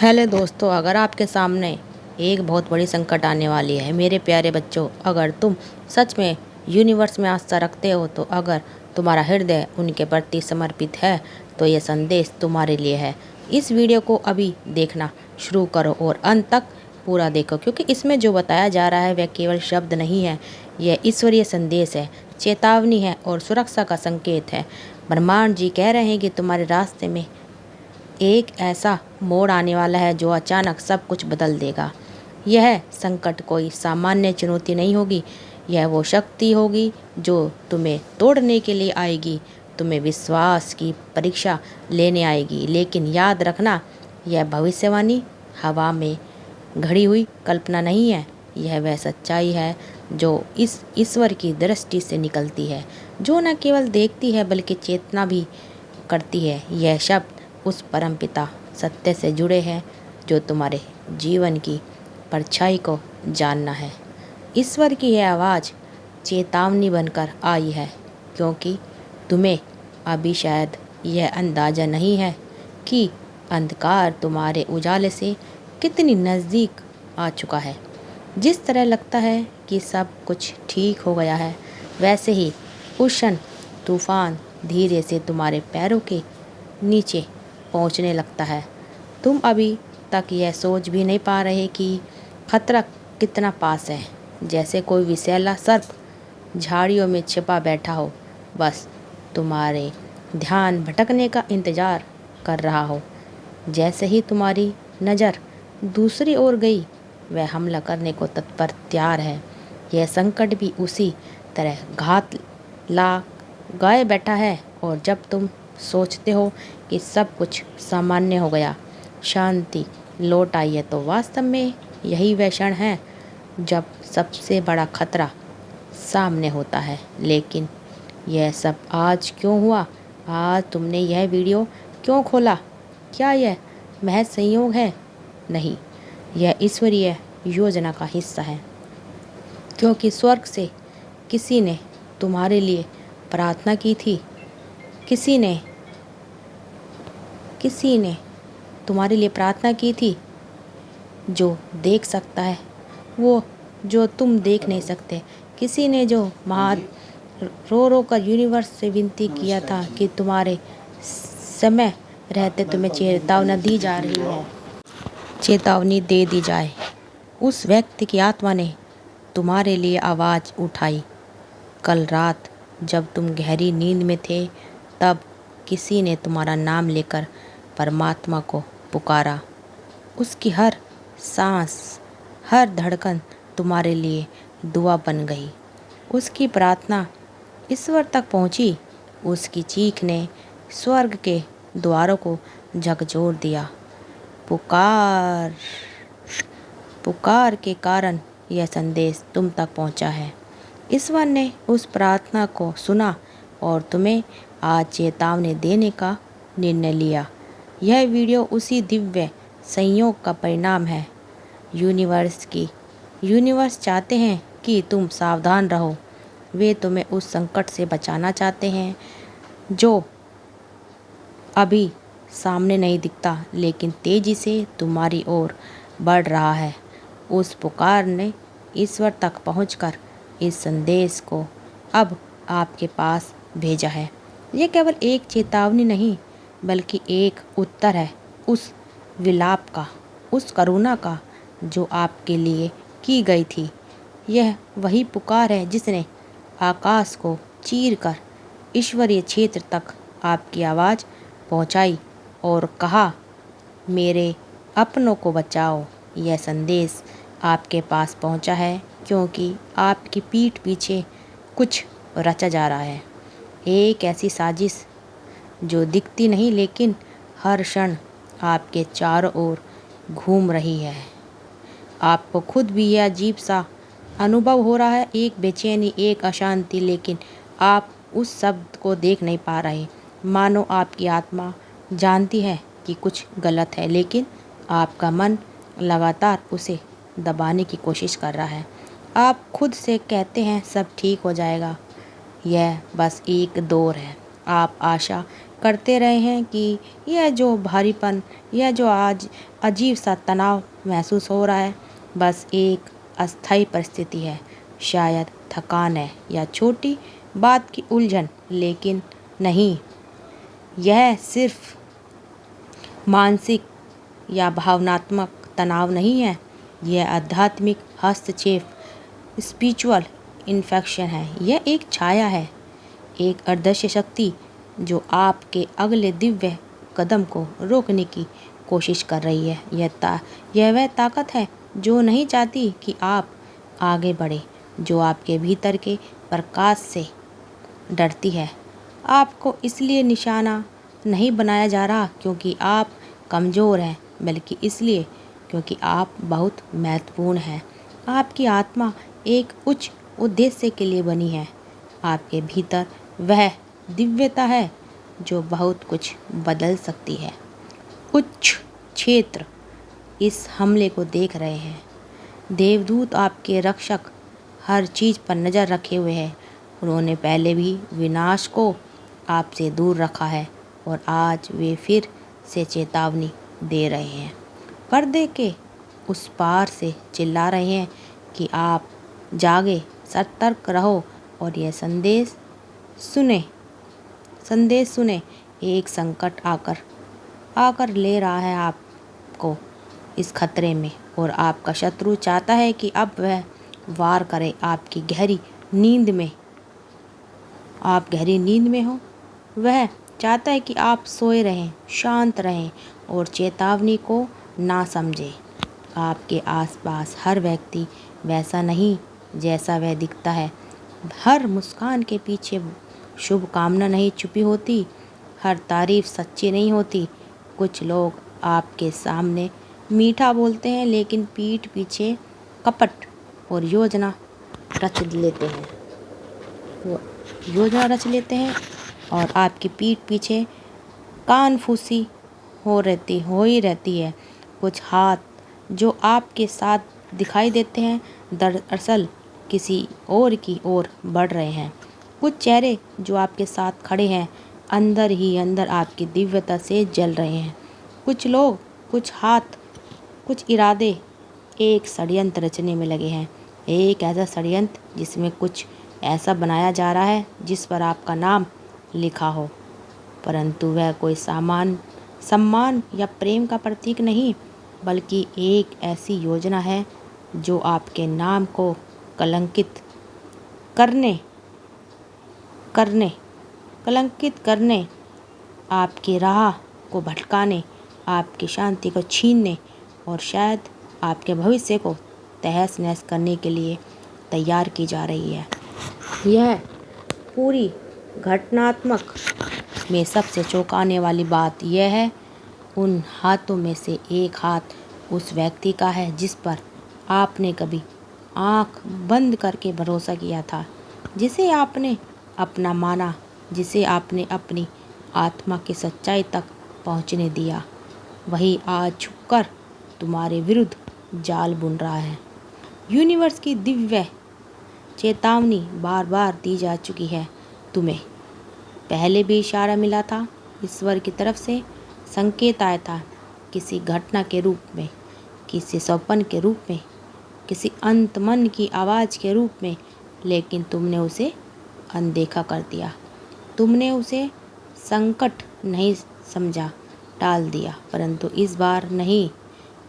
Hello दोस्तों, अगर आपके सामने एक बहुत बड़ी संकट आने वाली है मेरे प्यारे बच्चों, अगर तुम सच में यूनिवर्स में आस्था रखते हो, तो अगर तुम्हारा हृदय उनके प्रति समर्पित है, तो ये संदेश तुम्हारे लिए है। इस वीडियो को अभी देखना शुरू करो और अंत तक पूरा देखो, क्योंकि इसमें जो बताया जा रहा है वह केवल शब्द नहीं है, यह ईश्वरीय संदेश है, चेतावनी है और सुरक्षा का संकेत है। ब्रह्मांड जी कह रहे हैं कि तुम्हारे रास्ते में एक ऐसा मोड़ आने वाला है जो अचानक सब कुछ बदल देगा। यह संकट कोई सामान्य चुनौती नहीं होगी, यह वो शक्ति होगी जो तुम्हें तोड़ने के लिए आएगी, तुम्हें विश्वास की परीक्षा लेने आएगी। लेकिन याद रखना, यह भविष्यवाणी हवा में घड़ी हुई कल्पना नहीं है, यह वह सच्चाई है जो इस ईश्वर की दृष्टि से निकलती है, जो न केवल देखती है बल्कि चेतना भी करती है। यह शब्द उस परमपिता सत्य से जुड़े हैं जो तुम्हारे जीवन की परछाई को जानना है। ईश्वर की यह आवाज़ चेतावनी बनकर आई है, क्योंकि तुम्हें अभी शायद यह अंदाज़ा नहीं है कि अंधकार तुम्हारे उजाले से कितनी नज़दीक आ चुका है। जिस तरह लगता है कि सब कुछ ठीक हो गया है, वैसे ही उस क्षण तूफान धीरे से तुम्हारे पैरों के नीचे पहुंचने लगता है। तुम अभी तक यह सोच भी नहीं पा रहे कि खतरा कितना पास है, जैसे कोई विषैला सर्प झाड़ियों में छिपा बैठा हो, बस तुम्हारे ध्यान भटकने का इंतज़ार कर रहा हो। जैसे ही तुम्हारी नज़र दूसरी ओर गई, वह हमला करने को तत्पर तैयार है। यह संकट भी उसी तरह घात लगाए बैठा है, और जब तुम सोचते हो कि सब कुछ सामान्य हो गया, शांति लौट आई है, तो वास्तव में यही वह क्षण है जब सबसे बड़ा खतरा सामने होता है। लेकिन यह सब आज क्यों हुआ? आज तुमने यह वीडियो क्यों खोला? क्या यह महज संयोग है? नहीं, यह ईश्वरीय योजना का हिस्सा है, क्योंकि स्वर्ग से किसी ने तुम्हारे लिए प्रार्थना की थी। किसी ने तुम्हारे लिए प्रार्थना की थी, जो देख सकता है वो जो तुम देख नहीं सकते। किसी ने जो रो रो कर यूनिवर्स से विनती किया था कि तुम्हारे समय रहते तुम्हें चेतावनी दी जा रही है, चेतावनी दे दी जाए। उस व्यक्ति की आत्मा ने तुम्हारे लिए आवाज़ उठाई। कल रात जब तुम गहरी नींद में थे, तब किसी ने तुम्हारा नाम लेकर परमात्मा को पुकारा। उसकी हर सांस, हर धड़कन तुम्हारे लिए दुआ बन गई। उसकी प्रार्थना ईश्वर तक पहुंची। उसकी चीख ने स्वर्ग के द्वारों को झकझोर दिया। पुकार के कारण यह संदेश तुम तक पहुंचा है। ईश्वर ने उस प्रार्थना को सुना और तुम्हें आज चेतावनी देने का निर्णय लिया। यह वीडियो उसी दिव्य संयोग का परिणाम है। यूनिवर्स चाहते हैं कि तुम सावधान रहो। वे तुम्हें उस संकट से बचाना चाहते हैं जो अभी सामने नहीं दिखता, लेकिन तेजी से तुम्हारी ओर बढ़ रहा है। उस पुकार ने ईश्वर तक पहुंचकर इस संदेश को अब आपके पास भेजा है। यह केवल एक चेतावनी नहीं, बल्कि एक उत्तर है उस विलाप का, उस करुणा का जो आपके लिए की गई थी। यह वही पुकार है जिसने आकाश को चीरकर ईश्वरीय क्षेत्र तक आपकी आवाज़ पहुंचाई और कहा, मेरे अपनों को बचाओ। यह संदेश आपके पास पहुंचा है क्योंकि आपकी पीठ पीछे कुछ रचा जा रहा है। एक ऐसी साजिश जो दिखती नहीं, लेकिन हर क्षण आपके चारों ओर घूम रही है। आपको खुद भी यह अजीब सा अनुभव हो रहा है, एक बेचैनी, एक अशांति, लेकिन आप उस शब्द को देख नहीं पा रहे। मानो आपकी आत्मा जानती है कि कुछ गलत है, लेकिन आपका मन लगातार उसे दबाने की कोशिश कर रहा है। आप खुद से कहते हैं सब ठीक हो जाएगा, यह बस एक दौर है। आप आशा करते रहे हैं कि यह जो भारीपन, यह जो आज अजीब सा तनाव महसूस हो रहा है, बस एक अस्थायी परिस्थिति है, शायद थकान है या छोटी बात की उलझन। लेकिन नहीं, यह सिर्फ मानसिक या भावनात्मक तनाव नहीं है, यह आध्यात्मिक हस्तक्षेप, स्पिरिचुअल इन्फेक्शन है। यह एक छाया है, एक अदृश्य शक्ति जो आपके अगले दिव्य कदम को रोकने की कोशिश कर रही है। यह वह ताकत है जो नहीं चाहती कि आप आगे बढ़े, जो आपके भीतर के प्रकाश से डरती है। आपको इसलिए निशाना नहीं बनाया जा रहा क्योंकि आप कमज़ोर हैं, बल्कि इसलिए क्योंकि आप बहुत महत्वपूर्ण हैं। आपकी आत्मा एक उच्च उद्देश्य के लिए बनी है। आपके भीतर वह दिव्यता है जो बहुत कुछ बदल सकती है। उच्च क्षेत्र इस हमले को देख रहे हैं। देवदूत आपके रक्षक हर चीज़ पर नज़र रखे हुए हैं। उन्होंने पहले भी विनाश को आपसे दूर रखा है और आज वे फिर से चेतावनी दे रहे हैं। पर्दे के उस पार से चिल्ला रहे हैं कि आप जागे, सतर्क रहो और यह संदेश सुने। एक संकट आकर ले रहा है आपको इस खतरे में, और आपका शत्रु चाहता है कि अब वह वार करे आपकी गहरी नींद में। आप गहरी नींद में हो। वह चाहता है कि आप सोए रहें, शांत रहें और चेतावनी को ना समझें। आपके आसपास हर व्यक्ति वैसा नहीं जैसा वह दिखता है। हर मुस्कान के पीछे शुभकामना नहीं छुपी होती, हर तारीफ सच्ची नहीं होती। कुछ लोग आपके सामने मीठा बोलते हैं, लेकिन पीठ पीछे कपट और योजना रच लेते हैं और आपकी पीठ पीछे कानफूसी हो ही रहती है। कुछ हाथ जो आपके साथ दिखाई देते हैं, दरअसल किसी और की ओर बढ़ रहे हैं। कुछ चेहरे जो आपके साथ खड़े हैं, अंदर ही अंदर आपकी दिव्यता से जल रहे हैं। कुछ लोग, कुछ हाथ, कुछ इरादे एक षड्यंत्र रचने में लगे हैं। एक ऐसा षड्यंत्र जिसमें कुछ ऐसा बनाया जा रहा है जिस पर आपका नाम लिखा हो, परंतु वह कोई सम्मान या प्रेम का प्रतीक नहीं, बल्कि एक ऐसी योजना है जो आपके नाम को कलंकित करने, आपकी राह को भटकाने, आपकी शांति को छीनने और शायद आपके भविष्य को तहस नहस करने के लिए तैयार की जा रही है। यह पूरी घटनात्मक में सबसे चौंकाने वाली बात यह है, उन हाथों में से एक हाथ उस व्यक्ति का है जिस पर आपने कभी आंख बंद करके भरोसा किया था, जिसे आपने अपना माना, जिसे आपने अपनी आत्मा की सच्चाई तक पहुंचने दिया। वही आज छुपकर तुम्हारे विरुद्ध जाल बुन रहा है। यूनिवर्स की दिव्य चेतावनी बार बार दी जा चुकी है। तुम्हें पहले भी इशारा मिला था, ईश्वर की तरफ से संकेत आया था, किसी घटना के रूप में, किसी स्वप्न के रूप में, किसी अंत मन की आवाज़ के रूप में, लेकिन तुमने उसे अनदेखा कर दिया। तुमने उसे संकट नहीं समझा, टाल दिया। परंतु इस बार नहीं,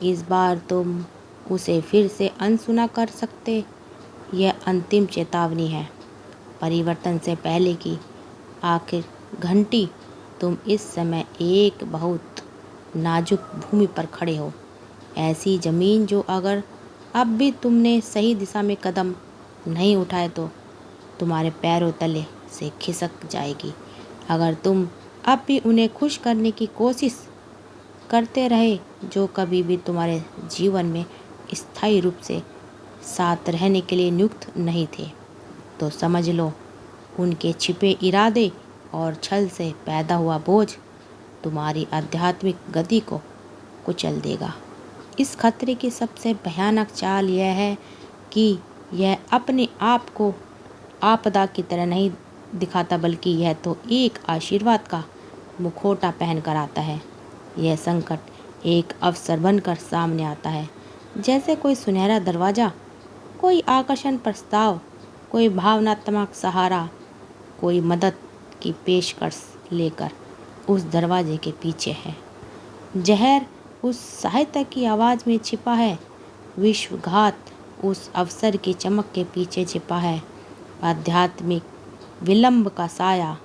इस बार तुम उसे फिर से अनसुना कर सकते। यह अंतिम चेतावनी है, परिवर्तन से पहले की आखिर घंटी। तुम इस समय एक बहुत नाजुक भूमि पर खड़े हो, ऐसी ज़मीन जो अगर अब भी तुमने सही दिशा में कदम नहीं उठाए तो तुम्हारे पैरों तले से खिसक जाएगी। अगर तुम अब भी उन्हें खुश करने की कोशिश करते रहे जो कभी भी तुम्हारे जीवन में स्थायी रूप से साथ रहने के लिए नियुक्त नहीं थे, तो समझ लो उनके छिपे इरादे और छल से पैदा हुआ बोझ तुम्हारी आध्यात्मिक गति को कुचल देगा। इस खतरे की सबसे भयानक चाल यह है कि यह अपने आप को आपदा की तरह नहीं दिखाता, बल्कि यह तो एक आशीर्वाद का मुखौटा पहनकर आता है। यह संकट एक अवसर बनकर सामने आता है, जैसे कोई सुनहरा दरवाज़ा, कोई आकर्षण प्रस्ताव, कोई भावनात्मक सहारा, कोई मदद की पेशकश लेकर उस दरवाजे के पीछे है। जहर उस साहित्य की आवाज़ में छिपा है, विश्वघात उस अवसर की चमक के पीछे छिपा है। आध्यात्मिक विलंब का साया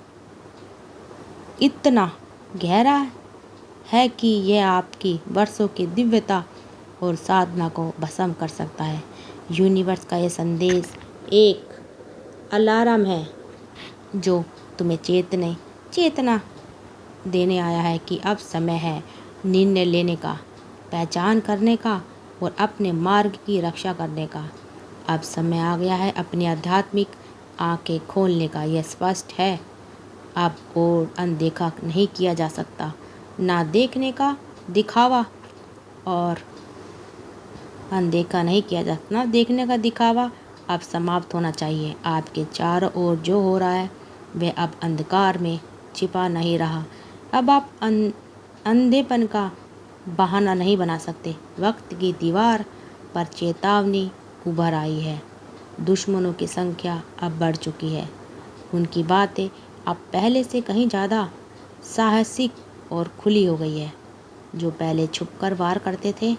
इतना गहरा है कि यह आपकी वर्षों की दिव्यता और साधना को भस्म कर सकता है। यूनिवर्स का यह संदेश एक अलार्म है जो तुम्हें चेतना देने आया है कि अब समय है निर्णय लेने का, पहचान करने का और अपने मार्ग की रक्षा करने का। अब समय आ गया है अपनी आध्यात्मिक आंखें खोलने का। यह स्पष्ट है, अब और अनदेखा नहीं किया जा सकता। ना देखने का दिखावा और अनदेखा नहीं किया जा सकता, ना देखने का दिखावा अब समाप्त होना चाहिए। आपके चारों ओर जो हो रहा है वह अब अंधकार में छिपा नहीं रहा। अब आप अंधेपन का बहाना नहीं बना सकते। वक्त की दीवार पर चेतावनी उभर आई है। दुश्मनों की संख्या अब बढ़ चुकी है। उनकी बातें अब पहले से कहीं ज़्यादा साहसिक और खुली हो गई है। जो पहले छुपकर वार करते थे,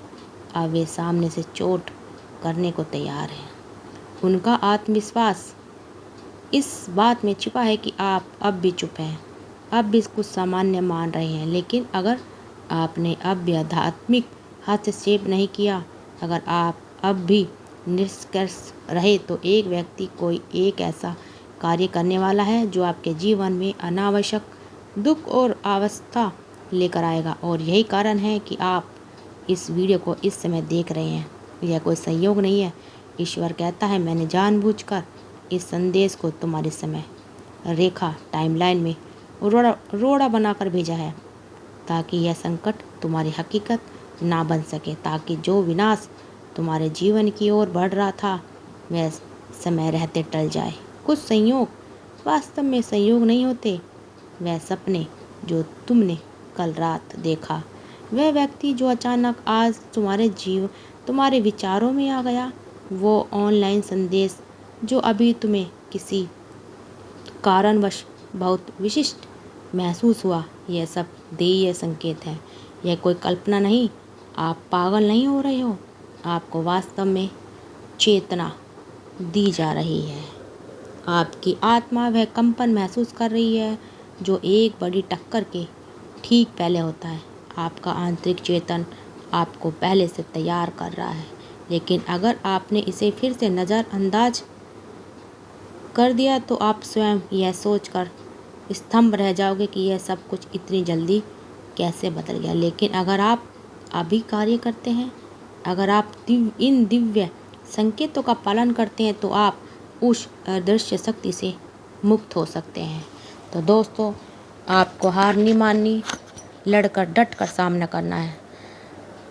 अब वे सामने से चोट करने को तैयार हैं। उनका आत्मविश्वास इस बात में छिपा है कि आप अब भी चुप हैं, अब भी कुछ सामान्य मान रहे हैं। लेकिन अगर आपने अब भी आध्यात्मिक हस्तक्षेप नहीं किया, अगर आप अब भी निष्कर्ष रहे, तो एक व्यक्ति कोई एक ऐसा कार्य करने वाला है जो आपके जीवन में अनावश्यक दुख और अवस्था लेकर आएगा। और यही कारण है कि आप इस वीडियो को इस समय देख रहे हैं। यह कोई संयोग नहीं है। ईश्वर कहता है, मैंने जानबूझकर इस संदेश को तुम्हारे समय रेखा टाइमलाइन में रोड़ा बनाकर भेजा है, ताकि यह संकट तुम्हारी हकीकत ना बन सके, ताकि जो विनाश तुम्हारे जीवन की ओर बढ़ रहा था वह समय रहते टल जाए। कुछ संयोग वास्तव में संयोग नहीं होते। वह सपने जो तुमने कल रात देखा, वह व्यक्ति जो अचानक आज तुम्हारे विचारों में आ गया, वो ऑनलाइन संदेश जो अभी तुम्हें किसी कारणवश बहुत विशिष्ट महसूस हुआ, यह सब ध्येय संकेत है। यह कोई कल्पना नहीं। आप पागल नहीं हो रहे हो। आपको वास्तव में चेतना दी जा रही है। आपकी आत्मा वह कंपन महसूस कर रही है जो एक बड़ी टक्कर के ठीक पहले होता है। आपका आंतरिक चेतन आपको पहले से तैयार कर रहा है। लेकिन अगर आपने इसे फिर से नज़रअंदाज कर दिया तो आप स्वयं यह सोचकर स्तंभ रह जाओगे कि यह सब कुछ इतनी जल्दी कैसे बदल गया। लेकिन अगर आप अभी कार्य करते हैं, अगर आप इन दिव्य संकेतों का पालन करते हैं, तो आप उस अदृश्य शक्ति से मुक्त हो सकते हैं। तो दोस्तों, आपको हार नहीं माननी, लड़कर डट कर सामना करना है।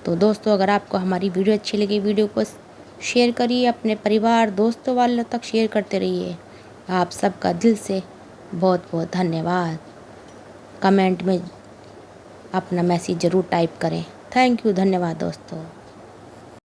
तो दोस्तों, अगर आपको हमारी वीडियो अच्छी लगी, वीडियो को शेयर करिए, अपने परिवार दोस्तों वालों तक शेयर करते रहिए। आप सबका दिल से बहुत बहुत धन्यवाद। कमेंट में अपना मैसेज ज़रूर टाइप करें। थैंक यू, धन्यवाद दोस्तों।